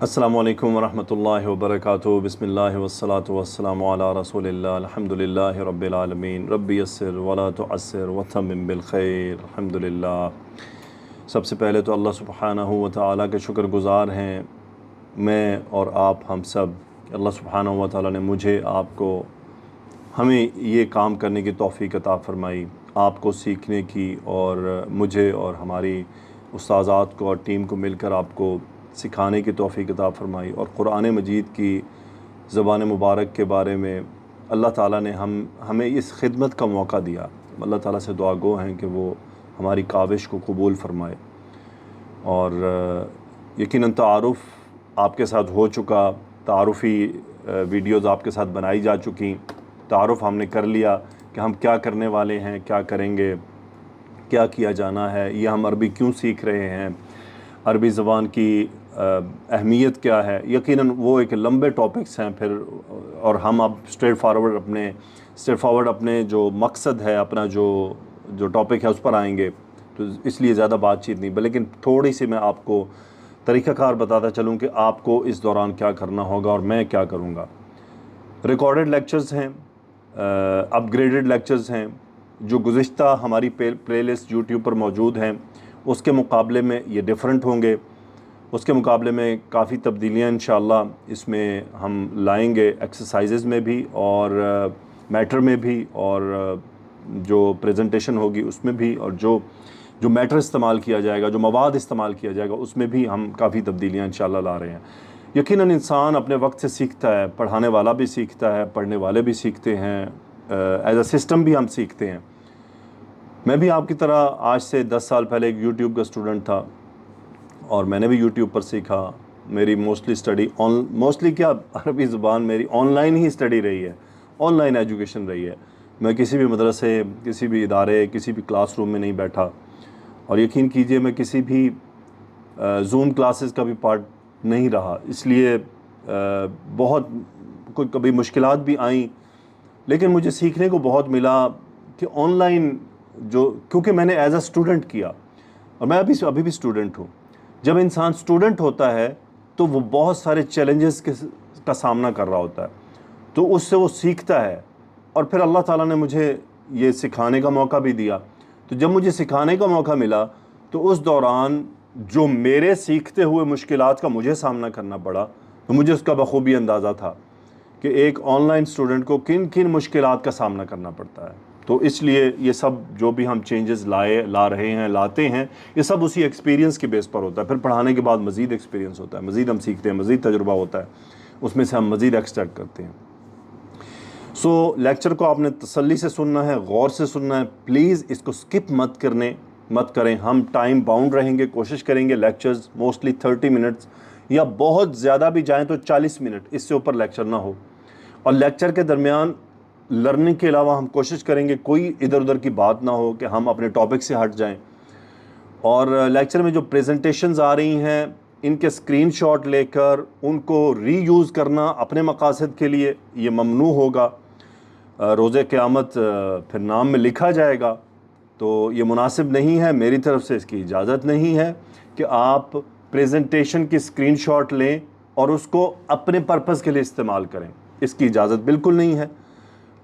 السلام علیکم ورحمۃ اللہ وبرکاتہ۔ بسم اللہ والصلاة والسلام علی رسول اللہ، الحمدللہ رب العالمین، رب یسر ولا تعسر وتمم بالخیر، الحمدللہ۔ سب سے پہلے تو اللہ سبحانہ و تعالیٰ کے شکر گزار ہیں میں اور آپ ہم سب، کہ اللہ سبحانہ و تعالیٰ نے مجھے آپ کو ہمیں یہ کام کرنے کی توفیق عطا فرمائی، آپ کو سیکھنے کی، اور مجھے اور ہماری استاذات کو اور ٹیم کو مل کر آپ کو سکھانے کی توفیق عطا فرمائی، اور قرآن مجید کی زبان مبارک کے بارے میں اللہ تعالیٰ نے ہمیں اس خدمت کا موقع دیا۔ اللہ تعالیٰ سے دعا گو ہیں کہ وہ ہماری کاوش کو قبول فرمائے، اور یقیناً تعارف آپ کے ساتھ ہو چکا، تعارفی ویڈیوز آپ کے ساتھ بنائی جا چکی، تعارف ہم نے کر لیا کہ ہم کیا کرنے والے ہیں، کیا کریں گے، کیا کیا جانا ہے، یہ ہم عربی کیوں سیکھ رہے ہیں، عربی زبان کی اہمیت کیا ہے۔ یقیناً وہ ایک لمبے ٹاپکس ہیں پھر، اور ہم اب اسٹریٹ فارورڈ اپنے جو مقصد ہے، اپنا جو ٹاپک ہے اس پر آئیں گے، تو اس لیے زیادہ بات چیت نہیں، لیکن تھوڑی سی میں آپ کو طریقہ کار بتاتا چلوں کہ آپ کو اس دوران کیا کرنا ہوگا اور میں کیا کروں گا۔ ریکارڈڈ لیکچرز ہیں، اپ گریڈڈ لیکچرز ہیں، جو گزشتہ ہماری پلے لسٹ یوٹیوب پر موجود ہیں اس کے مقابلے میں یہ ڈیفرنٹ ہوں گے، اس کے مقابلے میں کافی تبدیلیاں انشاءاللہ اس میں ہم لائیں گے، ایکسرسائزز میں بھی اور میٹر میں بھی، اور جو پریزنٹیشن ہوگی اس میں بھی، اور جو میٹر استعمال کیا جائے گا، جو مواد استعمال کیا جائے گا، اس میں بھی ہم کافی تبدیلیاں انشاءاللہ لا رہے ہیں۔ یقیناً انسان اپنے وقت سے سیکھتا ہے، پڑھانے والا بھی سیکھتا ہے، پڑھنے والے بھی سیکھتے ہیں، ایز اے سسٹم بھی ہم سیکھتے ہیں۔ میں بھی آپ کی طرح آج سے 10 سال پہلے ایک یوٹیوب کا اسٹوڈنٹ تھا، اور میں نے بھی یوٹیوب پر سیکھا۔ میری موسٹلی کیا، عربی زبان میری آن لائن ہی اسٹڈی رہی ہے، آن لائن ایجوکیشن رہی ہے۔ میں کسی بھی مدرسے، کسی بھی ادارے، کسی بھی کلاس روم میں نہیں بیٹھا، اور یقین کیجئے میں کسی بھی زوم کلاسز کا بھی پارٹ نہیں رہا۔ اس لیے بہت کبھی مشکلات بھی آئیں، لیکن مجھے سیکھنے کو بہت ملا کہ آن لائن کیونکہ میں نے ایز اے اسٹوڈنٹ کیا، اور میں ابھی بھی اسٹوڈنٹ ہوں۔ جب انسان اسٹوڈنٹ ہوتا ہے تو وہ بہت سارے چیلنجز کا سامنا کر رہا ہوتا ہے، تو اس سے وہ سیکھتا ہے، اور پھر اللہ تعالیٰ نے مجھے یہ سکھانے کا موقع بھی دیا۔ تو جب مجھے سکھانے کا موقع ملا تو اس دوران جو میرے سیکھتے ہوئے مشکلات کا مجھے سامنا کرنا پڑا، تو مجھے اس کا بخوبی اندازہ تھا کہ ایک آن لائن اسٹوڈنٹ کو کن کن مشکلات کا سامنا کرنا پڑتا ہے۔ تو اس لیے یہ سب جو بھی ہم چینجز لا رہے ہیں، لاتے ہیں، یہ سب اسی ایکسپیرینس کے بیس پر ہوتا ہے۔ پھر پڑھانے کے بعد مزید ایکسپیرینس ہوتا ہے، مزید ہم سیکھتے ہیں، مزید تجربہ ہوتا ہے، اس میں سے ہم مزید ایکسٹریکٹ کرتے ہیں۔ لیکچر کو آپ نے تسلی سے سننا ہے، غور سے سننا ہے، پلیز اس کو سکپ مت کریں۔ ہم ٹائم باؤنڈ رہیں گے، کوشش کریں گے لیکچرز موسٹلی 30 منٹس، یا بہت زیادہ بھی جائیں تو 40 منٹ، اس سے اوپر لیکچر نہ ہو۔ اور لیکچر کے درمیان لرننگ کے علاوہ ہم کوشش کریں گے کوئی ادھر ادھر کی بات نہ ہو کہ ہم اپنے ٹاپک سے ہٹ جائیں۔ اور لیکچر میں جو پریزنٹیشنز آ رہی ہیں، ان کے اسکرین شاٹ لے کر ان کو ری یوز کرنا اپنے مقاصد کے لیے یہ ممنوع ہوگا۔ روز قیامت پھر نام میں لکھا جائے گا، تو یہ مناسب نہیں ہے، میری طرف سے اس کی اجازت نہیں ہے کہ آپ پریزنٹیشن کی اسکرین شاٹ لیں اور اس کو اپنے پرپس کے لیے استعمال کریں، اس کی اجازت بالکل نہیں ہے۔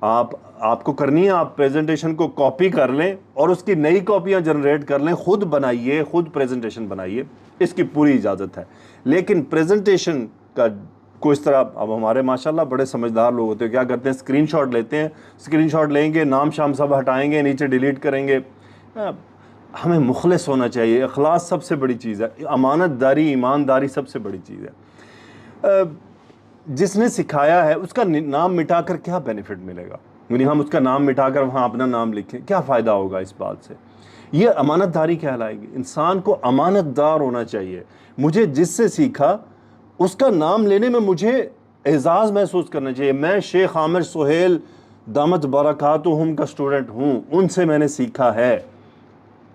آپ کو کرنی ہے، آپ پریزنٹیشن کو کاپی کر لیں اور اس کی نئی کاپیاں جنریٹ کر لیں، خود بنائیے، خود پریزنٹیشن بنائیے، اس کی پوری اجازت ہے۔ لیکن پریزنٹیشن کو اس طرح، اب ہمارے ماشاءاللہ بڑے سمجھدار لوگ ہوتے ہیں، کیا کرتے ہیں، اسکرین شاٹ لیتے ہیں، اسکرین شاٹ لیں گے، نام شام سب ہٹائیں گے، نیچے ڈیلیٹ کریں گے۔ ہمیں مخلص ہونا چاہیے، اخلاص سب سے بڑی چیز ہے، امانت داری، ایمانداری سب سے بڑی چیز ہے۔ جس نے سکھایا ہے اس کا نام مٹا کر کیا بینیفٹ ملے گا؟ یعنی ہم اس کا نام مٹا کر وہاں اپنا نام لکھیں، کیا فائدہ ہوگا اس بات سے؟ یہ امانت داری کہلائے گی۔ انسان کو امانت دار ہونا چاہیے۔ مجھے جس سے سیکھا اس کا نام لینے میں مجھے اعزاز محسوس کرنا چاہیے۔ میں شیخ عامر سہیل دامت برکاتہم کا اسٹوڈنٹ ہوں، ان سے میں نے سیکھا ہے۔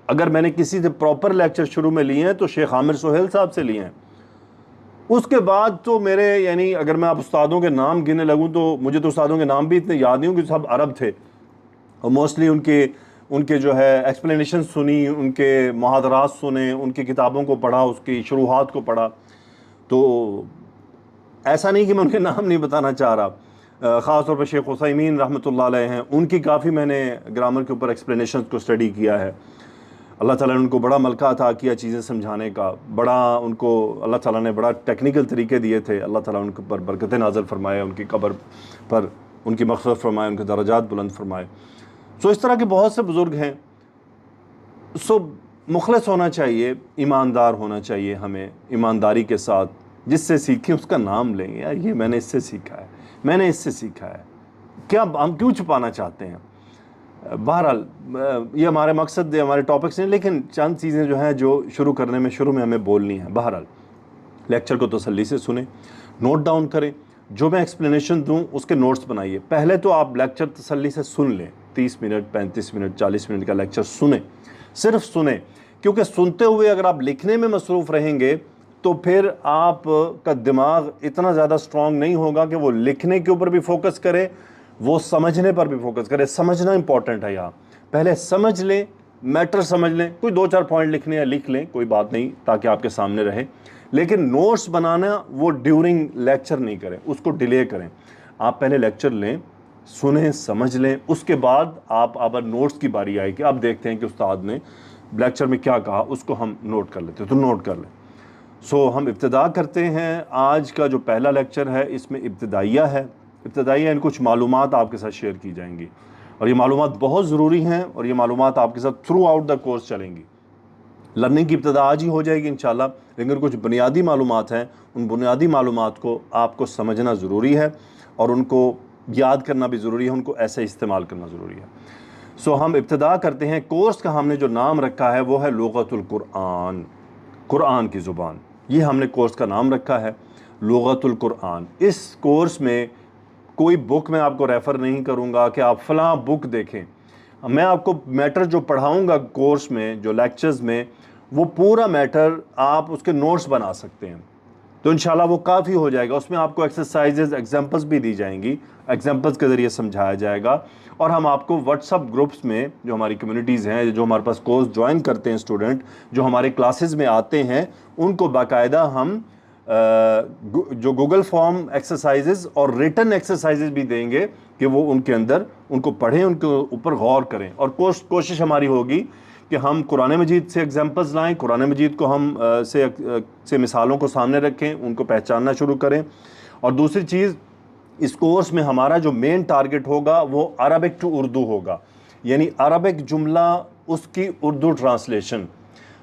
اگر میں نے کسی سے پراپر لیکچر شروع میں لیے ہیں تو شیخ عامر سہیل صاحب سے لیے ہیں۔ اس کے بعد تو میرے، یعنی اگر میں آپ استادوں کے نام گننے لگوں تو مجھے تو استادوں کے نام بھی اتنے یاد نہیں ہوں، کہ سب عرب تھے، اور موسٹلی ان کے جو ہے ایکسپلینیشن سنی، ان کے محاضرات سنے، ان کی کتابوں کو پڑھا، اس کی شروحات کو پڑھا، تو ایسا نہیں کہ میں ان کے نام نہیں بتانا چاہ رہا، خاص طور پہ شیخ عثیمین رحمۃ اللہ علیہ ہیں، ان کی کافی میں نے گرامر کے اوپر ایکسپلینیشن کو اسٹڈی کیا ہے۔ اللہ تعالیٰ نے ان کو بڑا ملکہ عطا کیا چیزیں سمجھانے کا، بڑا ان کو اللہ تعالیٰ نے بڑا ٹیکنیکل طریقے دیے تھے۔ اللہ تعالیٰ ان کے پر برکتیں نازل فرمائے، ان کی قبر پر ان کی مغفرت فرمائے، ان کے درجات بلند فرمائے۔ سو اس طرح کے بہت سے بزرگ ہیں۔ سو مخلص ہونا چاہیے، ایماندار ہونا چاہیے ہمیں، ایمانداری کے ساتھ جس سے سیکھیں اس کا نام لیں، یار یہ میں نے اس سے سیکھا ہے، میں نے اس سے سیکھا ہے، کیا ہم کیوں چھپانا چاہتے ہیں؟ بہرحال یہ ہمارے مقصد ہمارے ٹاپکس ہیں، لیکن چند چیزیں جو ہیں جو شروع میں ہمیں بولنی ہیں۔ بہرحال لیکچر کو تسلی سے سنیں، نوٹ ڈاؤن کریں، جو میں ایکسپلینیشن دوں اس کے نوٹس بنائیے۔ پہلے تو آپ لیکچر تسلی سے سن لیں، 30 منٹ 35 منٹ 40 منٹ کا لیکچر سنیں، صرف سنیں، کیونکہ سنتے ہوئے اگر آپ لکھنے میں مصروف رہیں گے تو پھر آپ کا دماغ اتنا زیادہ سٹرونگ نہیں ہوگا کہ وہ لکھنے کے اوپر بھی فوکس کرے، وہ سمجھنے پر بھی فوکس کرے۔ سمجھنا امپورٹنٹ ہے یہاں، پہلے سمجھ لیں، میٹر سمجھ لیں، کوئی 2-4 پوائنٹ لکھنے ہیں لکھ لیں، کوئی بات نہیں، تاکہ آپ کے سامنے رہے، لیکن نوٹس بنانا وہ ڈیورنگ لیکچر نہیں کریں، اس کو ڈیلے کریں۔ آپ پہلے لیکچر لیں، سنیں، سمجھ لیں، اس کے بعد آپ اب نوٹس کی باری آئے کہ اب دیکھتے ہیں کہ استاد نے لیکچر میں کیا کہا، اس کو ہم نوٹ کر لیتے ہیں، تو نوٹ کر لیں۔ سو ہم ابتدا کرتے ہیں۔ آج کا جو پہلا لیکچر ہے اس میں ابتدائیہ ہے، ابتدائیہ کچھ معلومات آپ کے ساتھ شیئر کی جائیں گی، اور یہ معلومات بہت ضروری ہیں، اور یہ معلومات آپ کے ساتھ تھرو آؤٹ دا کورس چلیں گی۔ لرننگ کی ابتدا آج ہی ہو جائے گی انشاءاللہ، لیکن کچھ بنیادی معلومات ہیں، ان بنیادی معلومات کو آپ کو سمجھنا ضروری ہے، اور ان کو یاد کرنا بھی ضروری ہے، ان کو ایسے استعمال کرنا ضروری ہے۔ سو ہم ابتدا کرتے ہیں۔ کورس کا ہم نے جو نام رکھا ہے وہ ہے لغت القرآن، قرآن کی زبان، یہ ہم نے کورس کا نام رکھا ہے، لغت القرآن۔ اس کورس میں کوئی بک میں آپ کو ریفر نہیں کروں گا کہ آپ فلاں بک دیکھیں، میں آپ کو میٹر جو پڑھاؤں گا کورس میں، جو لیکچرز میں، وہ پورا میٹر آپ اس کے نوٹس بنا سکتے ہیں، تو انشاءاللہ وہ کافی ہو جائے گا۔ اس میں آپ کو ایکسرسائزز، ایگزامپلس بھی دی جائیں گی، ایگزامپلس کے ذریعے سمجھایا جائے گا، اور ہم آپ کو واٹس اپ گروپس میں، جو ہماری کمیونٹیز ہیں، جو ہمارے پاس کورس جوائن کرتے ہیں اسٹوڈنٹ، جو ہمارے کلاسز میں آتے ہیں، ان کو باقاعدہ ہم جو گوگل فارم ایکسرسائزز اور ریٹن ایکسرسائزز بھی دیں گے کہ وہ ان کے اندر ان کو پڑھیں، ان کے اوپر غور کریں، اور کوشش ہماری ہوگی کہ ہم قرآن مجید سے ایگزامپلز لائیں، قرآن مجید کو ہم سے مثالوں کو سامنے رکھیں، ان کو پہچاننا شروع کریں۔ اور دوسری چیز، اس کورس میں ہمارا جو مین ٹارگٹ ہوگا وہ عربک ٹو اردو ہوگا، یعنی عربک جملہ اس کی اردو ٹرانسلیشن۔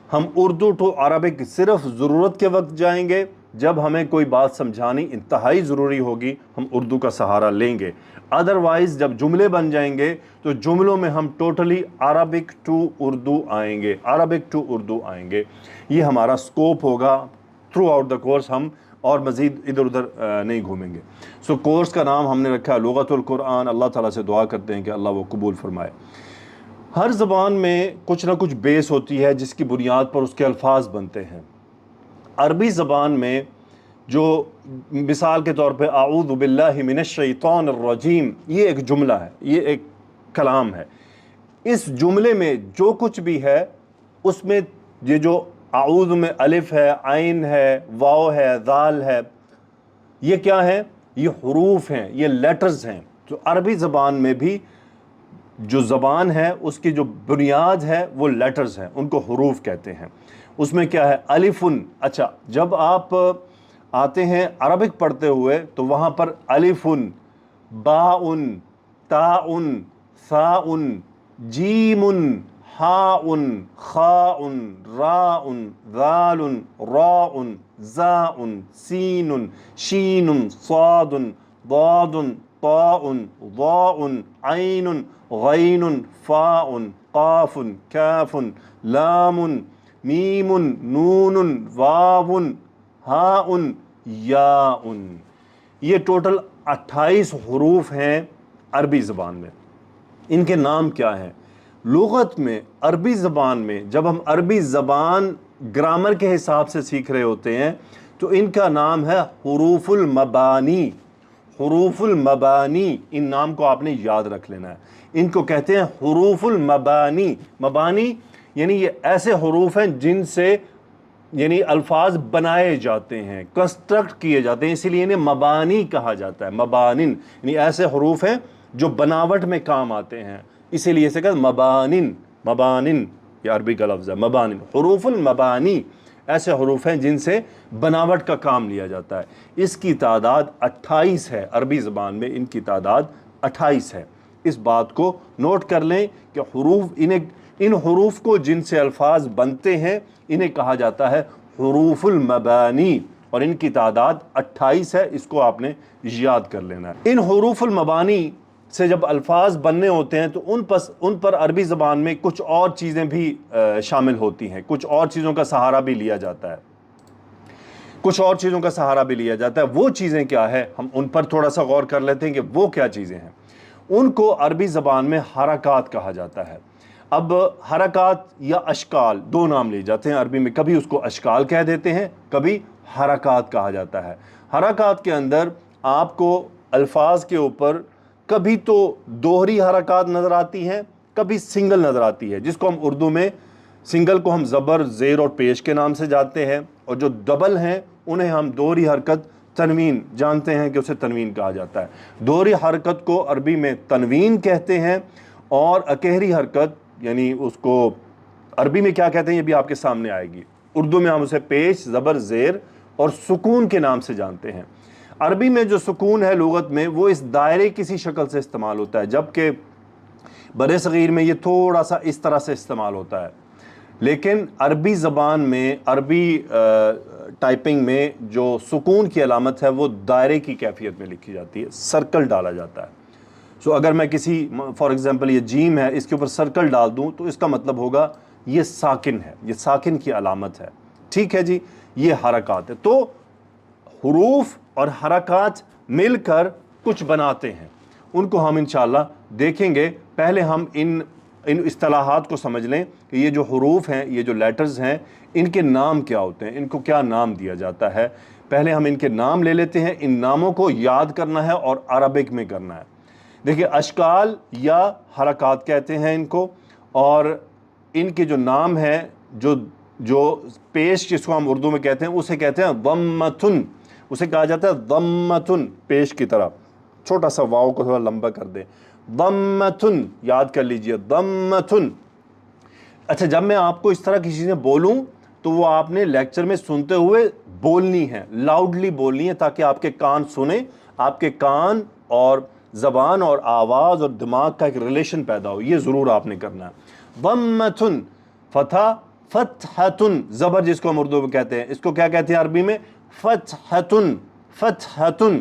ہم اردو ٹو عربک صرف ضرورت کے وقت جائیں گے، جب ہمیں کوئی بات سمجھانی انتہائی ضروری ہوگی ہم اردو کا سہارا لیں گے، ادروائز جب جملے بن جائیں گے تو جملوں میں ہم ٹوٹلی عربک ٹو اردو آئیں گے، عربک ٹو اردو آئیں گے۔ یہ ہمارا سکوپ ہوگا تھرو آؤٹ دا کورس، ہم اور مزید ادھر ادھر نہیں گھومیں گے۔ سو کورس کا نام ہم نے رکھا ہے لغت القرآن۔ اللہ تعالیٰ سے دعا کرتے ہیں کہ اللہ وہ قبول فرمائے۔ ہر زبان میں کچھ نہ کچھ بیس ہوتی ہے جس کی بنیاد پر اس کے الفاظ بنتے ہیں۔ عربی زبان میں جو مثال کے طور پہ اعوذ باللہ من الشیطان الرجیم، یہ ایک جملہ ہے، یہ ایک کلام ہے۔ اس جملے میں جو کچھ بھی ہے اس میں یہ جو اعوذ میں الف ہے، عین ہے، واو ہے، ذال ہے، یہ کیا ہے؟ یہ حروف ہیں، یہ لیٹرز ہیں۔ تو عربی زبان میں بھی جو زبان ہے اس کی جو بنیاد ہے وہ لیٹرز ہیں، ان کو حروف کہتے ہیں۔ اس میں کیا ہے؟ الفن۔ اچھا، جب آپ آتے ہیں عربک پڑھتے ہوئے تو وہاں پر الفن، باءن، تاءن، ثاءن، جیمن، ہاءن، خاءن، راءن، ذالن، راءن، زاءن، سینن، شینن، صادن، ضادن، طاءن، ضاءن، عینن، غینن، فاءن، قافن، کافن، لامن، میمن، نونن، واون، ہاؤن، یاؤن۔ یہ ٹوٹل 28 حروف ہیں عربی زبان میں۔ ان کے نام کیا ہیں؟ لغت میں، عربی زبان میں جب ہم عربی زبان گرامر کے حساب سے سیکھ رہے ہوتے ہیں تو ان کا نام ہے حروف المبانی۔ حروف المبانی، ان نام کو آپ نے یاد رکھ لینا ہے۔ ان کو کہتے ہیں حروف المبانی۔ مبانی یعنی یہ ایسے حروف ہیں جن سے یعنی الفاظ بنائے جاتے ہیں، کنسٹرکٹ کیے جاتے ہیں، اسی لیے انہیں مبانی کہا جاتا ہے، مبانن، یعنی ایسے حروف ہیں جو بناوٹ میں کام آتے ہیں، اسی لیے اسے کہتے ہیں مبانن، مبانن یہ عربی کا لفظ ہے، مبانن، حروف المبانی، ایسے حروف ہیں جن سے بناوٹ کا کام لیا جاتا ہے۔ اس کی تعداد 28 ہے، عربی زبان میں ان کی تعداد 28 ہے۔ اس بات کو نوٹ کر لیں کہ ان حروف کو جن سے الفاظ بنتے ہیں انہیں کہا جاتا ہے حروف المبانی، اور ان کی تعداد 28 ہے، اس کو آپ نے یاد کر لینا ہے۔ ان حروف المبانی سے جب الفاظ بننے ہوتے ہیں تو ان پر عربی زبان میں کچھ اور چیزیں بھی شامل ہوتی ہیں، کچھ اور چیزوں کا سہارا بھی لیا جاتا ہے، کچھ اور چیزوں کا سہارا بھی لیا جاتا ہے۔ وہ چیزیں کیا ہے، ہم ان پر تھوڑا سا غور کر لیتے ہیں کہ وہ کیا چیزیں ہیں۔ ان کو عربی زبان میں حرکات کہا جاتا ہے۔ اب حرکات یا اشکال دو نام لیے جاتے ہیں عربی میں، کبھی اس کو اشکال کہہ دیتے ہیں، کبھی حرکات کہا جاتا ہے۔ حرکات کے اندر آپ کو الفاظ کے اوپر کبھی تو دوہری حرکات نظر آتی ہیں، کبھی سنگل نظر آتی ہے، جس کو ہم اردو میں سنگل کو ہم زبر، زیر اور پیش کے نام سے جانتے ہیں، اور جو ڈبل ہیں انہیں ہم دوہری حرکت، تنوین جانتے ہیں کہ اسے تنوین کہا جاتا ہے۔ دوہری حرکت کو عربی میں تنوین کہتے ہیں، اور اکہری حرکت یعنی اس کو عربی میں کیا کہتے ہیں یہ بھی آپ کے سامنے آئے گی۔ اردو میں ہم اسے پیش، زبر، زیر اور سکون کے نام سے جانتے ہیں۔ عربی میں جو سکون ہے لغت میں وہ اس دائرے کسی شکل سے استعمال ہوتا ہے، جبکہ برِ صغیر میں یہ تھوڑا سا اس طرح سے استعمال ہوتا ہے۔ لیکن عربی زبان میں، عربی ٹائپنگ میں جو سکون کی علامت ہے وہ دائرے کی کیفیت میں لکھی جاتی ہے، سرکل ڈالا جاتا ہے۔ سو اگر میں کسی فار ایگزامپل یہ جیم ہے، اس کے اوپر سرکل ڈال دوں تو اس کا مطلب ہوگا یہ ساکن ہے، یہ ساکن کی علامت ہے۔ ٹھیک ہے جی، یہ حرکات ہے۔ تو حروف اور حرکات مل کر کچھ بناتے ہیں، ان کو ہم انشاءاللہ دیکھیں گے۔ پہلے ہم ان اصطلاحات کو سمجھ لیں کہ یہ جو حروف ہیں، یہ جو لیٹرز ہیں، ان کے نام کیا ہوتے ہیں، ان کو کیا نام دیا جاتا ہے۔ پہلے ہم ان کے نام لے لیتے ہیں، ان ناموں کو یاد کرنا ہے اور عربک میں کرنا ہے۔ دیکھیں، اشکال یا حرکات کہتے ہیں ان کو، اور ان کے جو نام ہیں، جو پیش جس کو ہم اردو میں کہتے ہیں اسے کہتے ہیں ضمتن، اسے کہا جاتا ہے ضمتن، پیش کی طرح چھوٹا سا واو کو تھوڑا لمبا کر دیں، ضمتن، یاد کر لیجئے ضمتن۔ اچھا، جب میں آپ کو اس طرح کی چیزیں بولوں تو وہ آپ نے لیکچر میں سنتے ہوئے بولنی ہے، لاؤڈلی بولنی ہے، تاکہ آپ کے کان سنیں، آپ کے کان اور زبان اور آواز اور دماغ کا ایک ریلیشن پیدا ہو، یہ ضرور آپ نے کرنا ہے۔ ضمتن، فتح، فتحتن، زبر جس کو ہم اردو میں کہتے ہیں، اس کو کیا کہتے ہیں عربی میں؟ فتحتن، فتحتن۔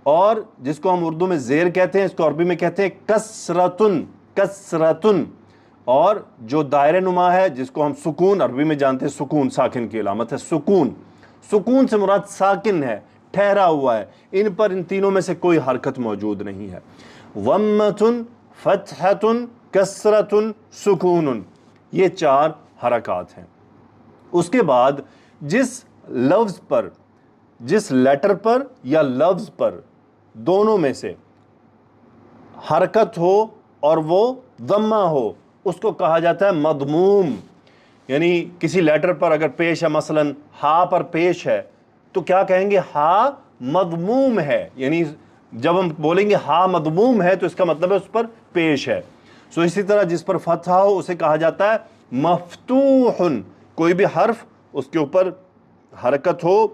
اور جس کو ہم اردو میں زیر کہتے ہیں، اس کو عربی میں کہتے ہیں کسرتن، کسرتن۔ اور جو دائرے نما ہے جس کو ہم سکون عربی میں جانتے ہیں، سکون ساکن کی علامت ہے، سکون۔ سکون سے مراد ساکن ہے، ٹھہرا ہوا ہے، ان پر ان تینوں میں سے کوئی حرکت موجود نہیں ہے۔ ضمتن، فتحتن، کسرتن، سکون، یہ چار حرکات ہیں۔ اس کے بعد جس لفظ پر، جس لیٹر پر یا لفظ پر دونوں میں سے حرکت ہو اور وہ ضمہ ہو، اس کو کہا جاتا ہے مضموم۔ یعنی کسی لیٹر پر اگر پیش ہے، مثلا ہا پر پیش ہے، تو کیا کہیں گے؟ ہا مضموم ہے۔ یعنی جب ہم بولیں گے ہا مضموم ہے تو اس کا مطلب ہے اس پر پیش ہے۔ سو اسی طرح جس پر فتحہ ہو اسے کہا جاتا ہے مفتوح۔ کوئی بھی حرف اس کے اوپر حرکت ہو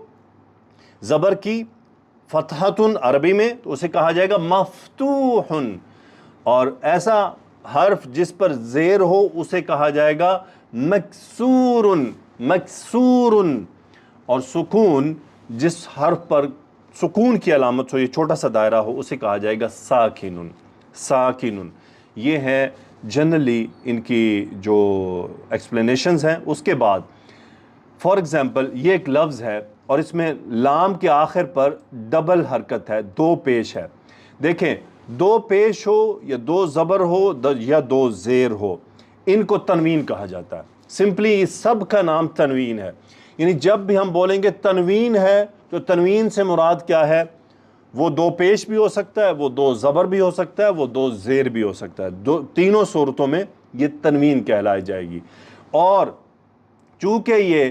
زبر کی، فتحتن عربی میں، تو اسے کہا جائے گا مفتوح، اور ایسا حرف جس پر زیر ہو اسے کہا جائے گا مکسور، مکسور۔ اور سکون، جس حرف پر سکون کی علامت ہو، یہ چھوٹا سا دائرہ ہو، اسے کہا جائے گا ساکن، ساکن۔ یہ ہے جنرلی ان کی جو ایکسپلینیشنز ہیں۔ اس کے بعد فار ایگزامپل یہ ایک لفظ ہے اور اس میں لام کے آخر پر ڈبل حرکت ہے، دو پیش ہے۔ دیکھیں، دو پیش ہو یا دو زبر ہو یا دو زیر ہو، ان کو تنوین کہا جاتا ہے۔ سمپلی سب کا نام تنوین ہے۔ یعنی جب بھی ہم بولیں گے تنوین ہے تو تنوین سے مراد کیا ہے؟ وہ دو پیش بھی ہو سکتا ہے، وہ دو زبر بھی ہو سکتا ہے، وہ دو زیر بھی ہو سکتا ہے، تینوں صورتوں میں یہ تنوین کہلائی جائے گی۔ اور چونکہ یہ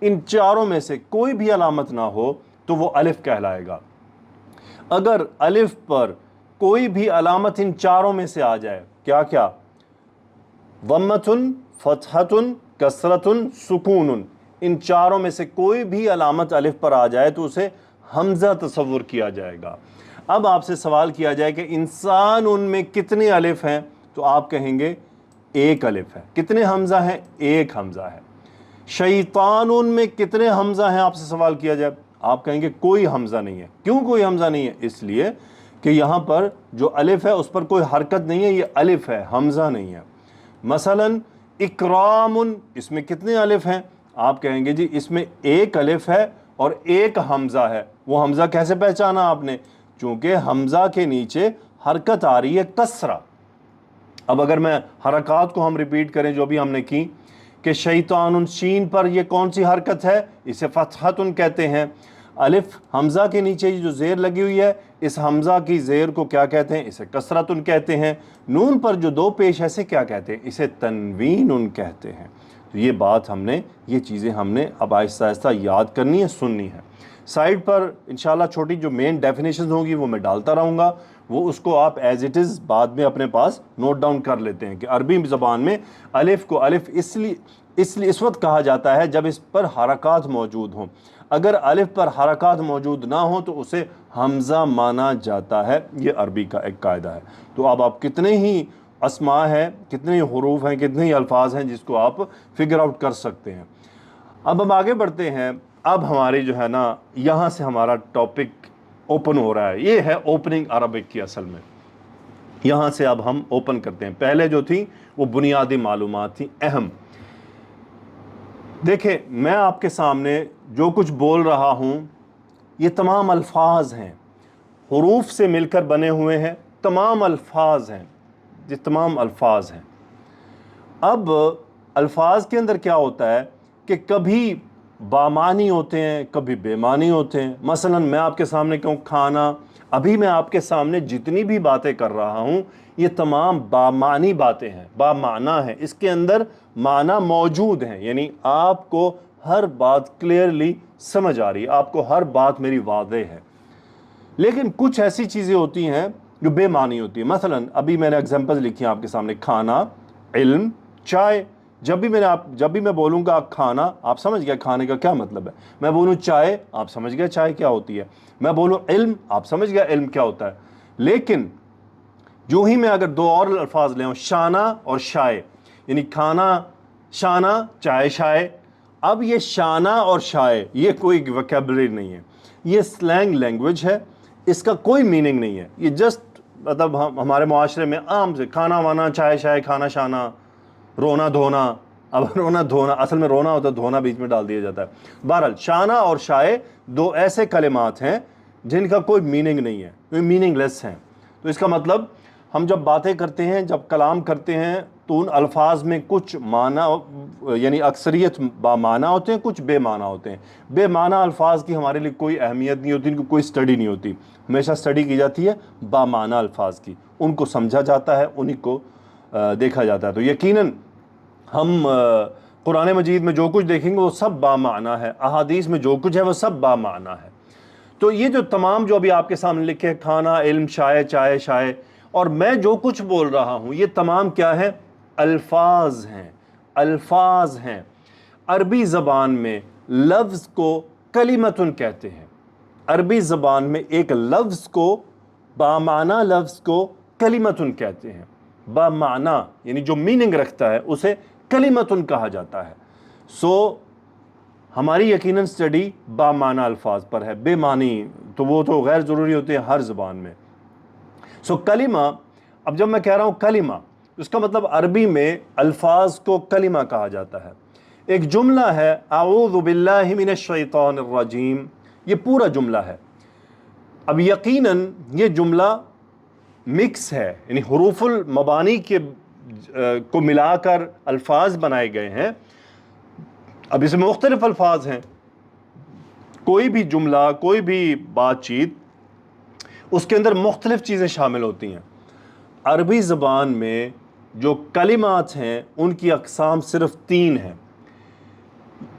ان چاروں میں سے کوئی بھی علامت نہ ہو تو وہ الف کہلائے گا۔ اگر الف پر کوئی بھی علامت ان چاروں میں سے آ جائے، کیا کیا؟ ضمتن، فتحتن، کسرتن، سکونن، ان چاروں میں سے کوئی بھی علامت الف پر آ جائے تو اسے حمزہ تصور کیا جائے گا۔ اب آپ سے سوال کیا جائے کہ انسان ان میں کتنے الف ہیں، تو آپ کہیں گے ایک الف ہے۔ کتنے حمزہ ہیں؟ ایک حمزہ ہے۔ شیطان ان میں کتنے حمزہ ہیں، آپ سے سوال کیا جائے، آپ کہیں گے کوئی حمزہ نہیں ہے۔ کیوں کوئی حمزہ نہیں ہے؟ اس لیے کہ یہاں پر جو الف ہے اس پر کوئی حرکت نہیں ہے، یہ الف ہے، حمزہ نہیں ہے۔ مثلا اکرام، اس میں کتنے الف ہیں؟ آپ کہیں گے جی اس میں ایک الف ہے اور ایک حمزہ ہے۔ وہ حمزہ کیسے پہچانا آپ نے؟ چونکہ حمزہ کے نیچے حرکت آ رہی ہے کسرہ۔ اب اگر میں حرکات کو ہم ریپیٹ کریں جو بھی ہم نے کی، کہ شیطان شین پر یہ کون سی حرکت ہے؟ اسے فتحتن کہتے ہیں۔ الف حمزہ کے نیچے یہ جو زیر لگی ہوئی ہے، اس حمزہ کی زیر کو کیا کہتے ہیں؟ اسے کسرتن کہتے ہیں۔ نون پر جو دو پیش ایسے کیا کہتے ہیں؟ اسے تنوین کہتے ہیں۔ تو یہ بات یہ چیزیں ہم نے اب آہستہ آہستہ یاد کرنی ہے، سننی ہے۔ سائڈ پر انشاءاللہ چھوٹی جو مین ڈیفینیشنز ہوں گی وہ میں ڈالتا رہوں گا، وہ اس کو آپ ایز اٹ از بعد میں اپنے پاس نوٹ ڈاؤن کر لیتے ہیں کہ عربی زبان میں الف کو الف اس لیے اس وقت کہا جاتا ہے جب اس پر حرکات موجود ہوں۔ اگر الف پر حرکات موجود نہ ہوں تو اسے حمزہ مانا جاتا ہے۔ یہ عربی کا ایک قاعدہ ہے۔ تو اب آپ کتنے ہی اسماء ہیں، کتنے ہی حروف ہیں، کتنے ہی الفاظ ہیں جس کو آپ فگر آؤٹ کر سکتے ہیں۔ اب ہم آگے بڑھتے ہیں۔ اب ہماری جو ہے نا یہاں سے ہمارا ٹاپک اوپن ہو رہا ہے۔ یہ ہے اوپننگ عربک کی اصل میں۔ یہاں سے اب ہم اوپن کرتے ہیں۔ پہلے جو تھی وہ بنیادی معلومات تھی، اہم۔ دیکھیں میں آپ کے سامنے جو کچھ بول رہا ہوں یہ تمام الفاظ ہیں، حروف سے مل کر بنے ہوئے ہیں، تمام الفاظ ہیں، یہ تمام الفاظ ہیں۔ اب الفاظ کے اندر کیا ہوتا ہے کہ کبھی بامانی ہوتے ہیں، کبھی بے معنی ہوتے ہیں۔ مثلا میں آپ کے سامنے کہوں کھانا، ابھی میں آپ کے سامنے جتنی بھی باتیں کر رہا ہوں یہ تمام بامانی باتیں ہیں، بامعنی ہیں، اس کے اندر معنی موجود ہیں، یعنی آپ کو ہر بات کلیئرلی سمجھ آ رہی ہے، آپ کو ہر بات میری واضح ہے۔ لیکن کچھ ایسی چیزیں ہوتی ہیں جو بے معنی ہوتی ہیں۔ مثلا ابھی میں نے ایگزامپل لکھی ہیں آپ کے سامنے، کھانا، علم، چائے۔ جب بھی میں بولوں گا کھانا، آپ سمجھ گئے کھانے کا کیا مطلب ہے۔ میں بولوں چائے، آپ سمجھ گئے چائے کیا ہوتی ہے۔ میں بولوں علم، آپ سمجھ گئے علم کیا ہوتا ہے۔ لیکن جو ہی میں اگر دو اور الفاظ لے آؤں، شانہ اور شائع، یعنی کھانا شانہ، چائے شائع۔ اب یہ شانہ اور شائع یہ کوئی ویکیبلری نہیں ہے، یہ سلینگ لینگویج ہے، اس کا کوئی میننگ نہیں ہے۔ یہ جسٹ مطلب ہمارے معاشرے میں عام سے کھانا وانا، چائے شائع، کھانا شانہ، رونا دھونا۔ اب رونا دھونا اصل میں رونا ہوتا ہے، دھونا بیچ میں ڈال دیا جاتا ہے۔ بہرحال شانہ اور شائع دو ایسے کلمات ہیں جن کا کوئی میننگ نہیں ہے، کوئی میننگ لیس ہیں۔ تو اس کا مطلب ہم جب باتیں کرتے ہیں، جب کلام کرتے ہیں تو ان الفاظ میں کچھ معنی یعنی اکثریت بامعنی ہوتے ہیں، کچھ بے معنی ہوتے ہیں۔ بے معنی الفاظ کی ہمارے لیے کوئی اہمیت نہیں ہوتی، ان کی کوئی اسٹڈی نہیں ہوتی۔ ہمیشہ اسٹڈی کی جاتی ہے بامعنی الفاظ کی، ان کو سمجھا جاتا ہے، انہی کو دیکھا جاتا ہے۔ تو یقیناً ہم قرآن مجید میں جو کچھ دیکھیں گے وہ سب بامعنی ہے، احادیث میں جو کچھ ہے وہ سب بامعنی ہے۔ تو یہ جو تمام جو ابھی آپ کے سامنے لکھے، کھانا، علم، شائع، چائے شائع، اور میں جو کچھ بول رہا ہوں یہ تمام کیا ہے؟ الفاظ ہیں، الفاظ ہیں۔ عربی زبان میں لفظ کو کلمتن کہتے ہیں۔ عربی زبان میں ایک لفظ کو، بامعنی لفظ کو کلمتن کہتے ہیں۔ بامعنی یعنی جو میننگ رکھتا ہے اسے کلمتن کہا جاتا ہے۔ سو ہماری یقیناً اسٹڈی بامعنی الفاظ پر ہے، بے معنی تو وہ تو غیر ضروری ہوتے ہیں ہر زبان میں۔ سو کلمہ، اب جب میں کہہ رہا ہوں کلمہ، اس کا مطلب عربی میں الفاظ کو کلمہ کہا جاتا ہے۔ ایک جملہ ہے اعوذ باللہ من الشیطان الرجیم، یہ پورا جملہ ہے۔ اب یقیناً یہ جملہ مکس ہے، یعنی حروف المبانی کو ملا کر الفاظ بنائے گئے ہیں۔ اب اس میں مختلف الفاظ ہیں، کوئی بھی جملہ، کوئی بھی بات چیت، اس کے اندر مختلف چیزیں شامل ہوتی ہیں۔ عربی زبان میں جو کلمات ہیں ان کی اقسام صرف 3 ہیں۔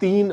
3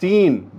3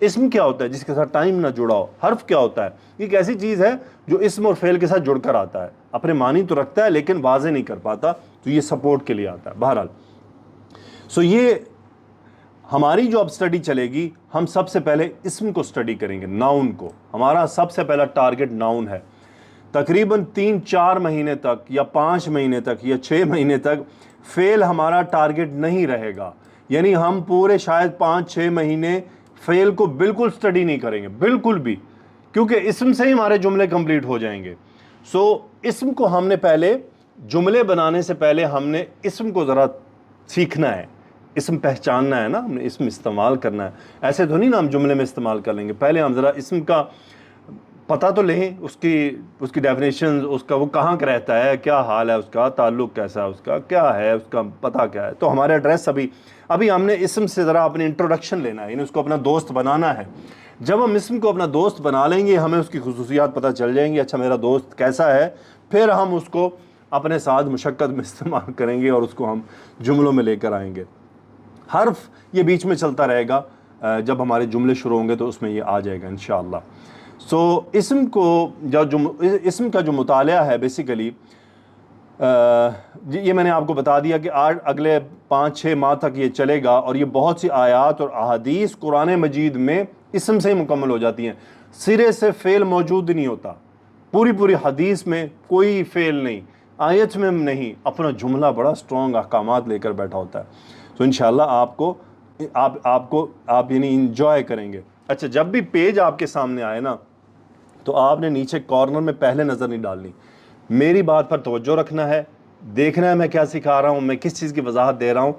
اسم کیا ہوتا ہے؟ جس کے ساتھ ٹائم نہ جڑا ہو. حرف کیا ہوتا ہے؟ یہ ایک ایسی چیز ہے جو اسم اور فعل کے ساتھ جڑ کر آتا ہے, اپنے معنی تو رکھتا ہے لیکن واضح نہیں کر پاتا, تو یہ سپورٹ کے لیے آتا ہے. بہرحال یہ ہماری جو اب اسٹڈی چلے گی, ہم سب سے پہلے اسم کو اسٹڈی کریں گے, ناؤن کو. ہمارا سب سے پہلا ٹارگٹ ناؤن ہے. تقریباً 3-4 مہینے تک یا 5 مہینے تک یا 6 مہینے تک فعل ہمارا ٹارگٹ نہیں رہے گا. یعنی ہم پورے شاید 5-6 مہینے فعل کو بالکل اسٹڈی نہیں کریں گے, بالکل بھی, کیونکہ اسم سے ہی ہمارے جملے کمپلیٹ ہو جائیں گے. اسم کو ہم نے پہلے, جملے بنانے سے پہلے ہم نے اسم کو ذرا سیکھنا ہے, اسم پہچاننا ہے نا, ہم نے اسم استعمال کرنا ہے. ایسے تو نہیں نا ہم جملے میں استعمال کر لیں گے, پہلے ہم ذرا اسم کا پتہ تو لیں, اس کی ڈیفینیشن, اس کا وہ کہاں کا رہتا ہے, کیا حال ہے اس کا, تعلق کیسا ہے اس کا, کیا ہے اس کا پتہ کیا ہے. تو ہمارا ایڈریس ابھی ہم نے اسم سے ذرا اپنی انٹروڈکشن لینا ہے, یعنی اس کو اپنا دوست بنانا ہے. جب ہم اسم کو اپنا دوست بنا لیں گے, ہمیں اس کی خصوصیات پتہ چل جائیں گی, اچھا میرا دوست کیسا ہے, پھر ہم اس کو اپنے ساتھ مشقت میں استعمال کریں گے اور اس کو ہم جملوں میں لے کر آئیں گے. حرف یہ بیچ میں چلتا رہے گا, جب ہمارے جملے شروع ہوں گے تو اس میں یہ آ جائے گا انشاءاللہ. اسم کا جو مطالعہ ہے بیسیکلی, یہ میں نے آپ کو بتا دیا کہ اگلے 5-6 ماہ تک یہ چلے گا, اور یہ بہت سی آیات اور احادیث قرآن مجید میں اسم سے ہی مکمل ہو جاتی ہیں. سرے سے فعل موجود نہیں ہوتا, پوری حدیث میں کوئی فعل نہیں, آیت میں نہیں, اپنا جملہ بڑا سٹرونگ احکامات لے کر بیٹھا ہوتا ہے. تو انشاءاللہ آپ یعنی انجوائے کریں گے. اچھا, جب بھی پیج آپ کے سامنے آئے نا, تو آپ نے نیچے کارنر میں پہلے نظر نہیں ڈالنی, میری بات پر توجہ رکھنا ہے, دیکھنا ہے میں کیا سکھا رہا ہوں, میں کس چیز کی وضاحت دے رہا ہوں.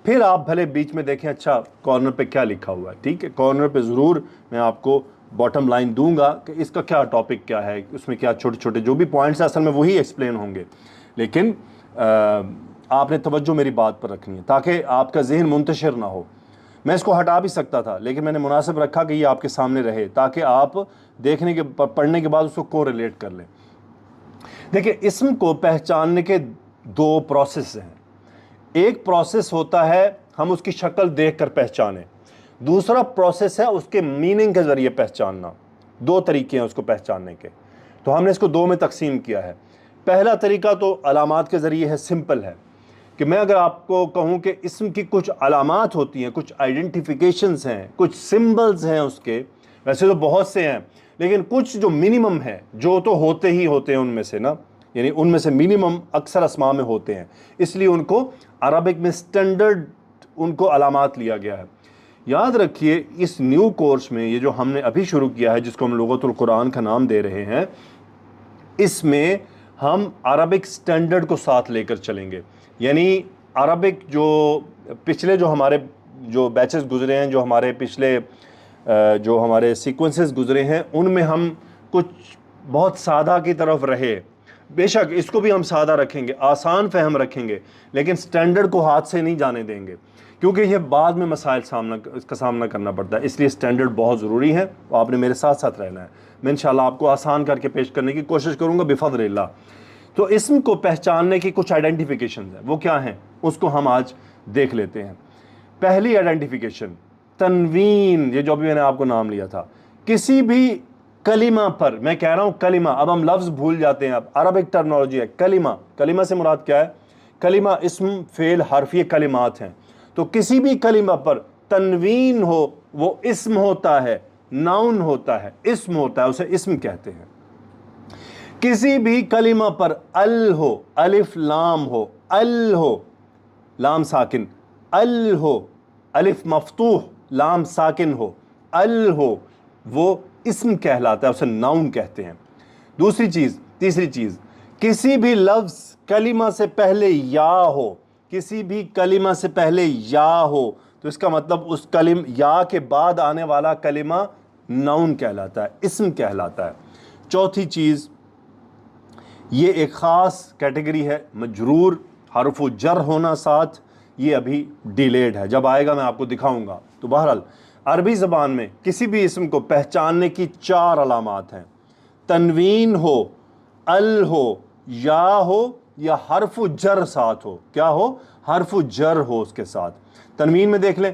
پھر آپ بھلے بیچ میں دیکھیں اچھا کارنر پہ کیا لکھا ہوا ہے, ٹھیک ہے, کارنر پہ ضرور میں آپ کو باٹم لائن دوں گا کہ اس کا کیا ٹاپک کیا ہے, اس میں کیا چھوٹے چھوٹے جو بھی پوائنٹس ہیں اصل میں وہی ایکسپلین ہوں گے, لیکن آپ نے توجہ میری بات پر رکھنی ہے تاکہ آپ کا ذہن منتشر نہ ہو. میں اس کو ہٹا بھی سکتا تھا, لیکن میں نے مناسب رکھا کہ یہ آپ کے سامنے رہے تاکہ آپ پڑھنے کے بعد اس کو کوریلیٹ کر لیں. دیکھیں, اسم کو پہچاننے کے 2 پروسیس ہیں. ایک پروسیس ہوتا ہے ہم اس کی شکل دیکھ کر پہچانیں, دوسرا پروسیس ہے اس کے میننگ کے ذریعے پہچاننا. 2 طریقے ہیں اس کو پہچاننے کے, تو ہم نے اس کو 2 میں تقسیم کیا ہے. پہلا طریقہ تو علامات کے ذریعے ہے, سمپل ہے, کہ میں اگر آپ کو کہوں کہ اسم کی کچھ علامات ہوتی ہیں, کچھ آئیڈینٹیفیکیشنز ہیں, کچھ سمبلز ہیں اس کے, ویسے تو بہت سے ہیں لیکن کچھ جو منیمم ہیں, جو تو ہوتے ہی ہوتے ہیں ان میں سے نا, یعنی ان میں سے منیمم اکثر اسماء میں ہوتے ہیں, اس لیے ان کو عربک میں سٹینڈرڈ ان کو علامات لیا گیا ہے. یاد رکھیے اس نیو کورس میں, یہ جو ہم نے ابھی شروع کیا ہے جس کو ہم لغت القرآن کا نام دے رہے ہیں, اس میں ہم عربک سٹینڈرڈ کو ساتھ لے کر چلیں گے. یعنی عربک جو پچھلے جو ہمارے جو بیچز گزرے ہیں, جو ہمارے پچھلے جو ہمارے سیکوینسز گزرے ہیں, ان میں ہم کچھ بہت سادہ کی طرف رہے. بے شک اس کو بھی ہم سادہ رکھیں گے, آسان فہم رکھیں گے, لیکن سٹینڈرڈ کو ہاتھ سے نہیں جانے دیں گے, کیونکہ یہ بعد میں مسائل کا سامنا کرنا پڑتا ہے. اس لیے سٹینڈرڈ بہت ضروری ہے, آپ نے میرے ساتھ ساتھ رہنا ہے. میں انشاءاللہ آپ کو آسان کر کے پیش کرنے کی کوشش کروں گا بفضل اللہ. تو اسم کو پہچاننے کی کچھ آئیڈینٹیفیکیشنز ہیں, وہ کیا ہیں اس کو ہم آج دیکھ لیتے ہیں. پہلی آئیڈینٹیفیکیشن تنوین, یہ جو ابھی میں نے آپ کو نام لیا تھا. کسی بھی کلمہ پر, میں کہہ رہا ہوں کلمہ, اب ہم لفظ بھول جاتے ہیں, اب عربک ٹرمنالوجی ہے کلمہ. کلمہ سے مراد کیا ہے؟ کلمہ اسم فعل حرف, یہ کلمات ہیں. تو کسی بھی کلمہ پر تنوین ہو وہ اسم ہوتا ہے, ناؤن ہوتا ہے, اسم ہوتا ہے, اسے اسم کہتے ہیں. کسی بھی کلمہ پر ال ہو, الف لام ہو, ال ہو لام ساکن, ال ہو الف مفتوح لام ساکن ہو, ال ہو, وہ اسم کہلاتا ہے, اسے ناؤن کہتے ہیں. تیسری چیز, کسی بھی لفظ کلمہ سے پہلے یا ہو, کسی بھی کلمہ سے پہلے یا ہو, تو اس کا مطلب اس یا کے بعد آنے والا کلمہ ناؤن کہلاتا ہے, اسم کہلاتا ہے. چوتھی چیز, یہ ایک خاص کیٹیگری ہے, مجرور, حرف و جر ہونا ساتھ, یہ ابھی ڈیلیڈ ہے, جب آئے گا میں آپ کو دکھاؤں گا. تو بہرحال عربی زبان میں کسی بھی اسم کو پہچاننے کی 4 علامات ہیں. تنوین ہو, ال ہو, یا ہو, یا حرف و جر ساتھ ہو. کیا ہو؟ حرف و جر ہو اس کے ساتھ. تنوین میں دیکھ لیں,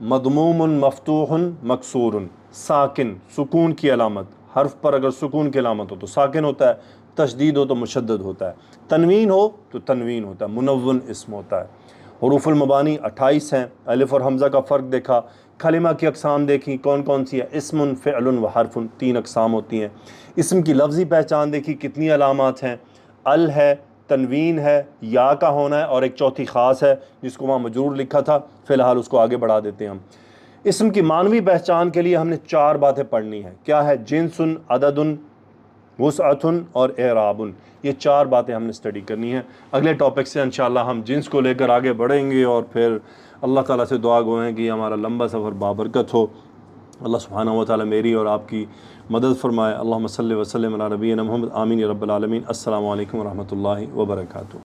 مضموم مفتوح مکسور، ساکن سکون کی علامت، حرف پر اگر سکون کی علامت ہو تو ساکن ہوتا ہے، تشدید ہو تو مشدد ہوتا ہے، تنوین ہو تو تنوین ہوتا ہے، منون اسم ہوتا ہے۔ حروف المبانی 28 ہیں، الف اور حمزہ کا فرق دیکھا، کلمہ کی اقسام دیکھی کون کون سی ہے، اسم، فعل و حرف، 3 اقسام ہوتی ہیں۔ اسم کی لفظی پہچان دیکھی، کتنی علامات ہیں، ال ہے، تنوین ہے، یا کا ہونا ہے، اور ایک چوتھی خاص ہے جس کو وہاں مجرور لکھا تھا، فی الحال اس کو آگے بڑھا دیتے ہیں ہم۔ اسم کی معنوی پہچان کے لیے ہم نے 4 باتیں پڑھنی ہیں، کیا ہے؟ جنس، عدد، وسعت اور اعراب۔ یہ 4 باتیں ہم نے اسٹڈی کرنی ہیں۔ اگلے ٹاپک سے انشاءاللہ ہم جنس کو لے کر آگے بڑھیں گے، اور پھر اللہ تعالیٰ سے دعا گو ہیں کہ یہ ہمارا لمبا سفر بابرکت ہو۔ اللہ سبحانہ و تعالیٰ میری اور آپ کی مدد فرمائے۔ اللہم صلی وسلم علی نبینا محمد، آمین یا رب العالمین۔ السلام علیکم ورحمۃ اللہ وبرکاتہ۔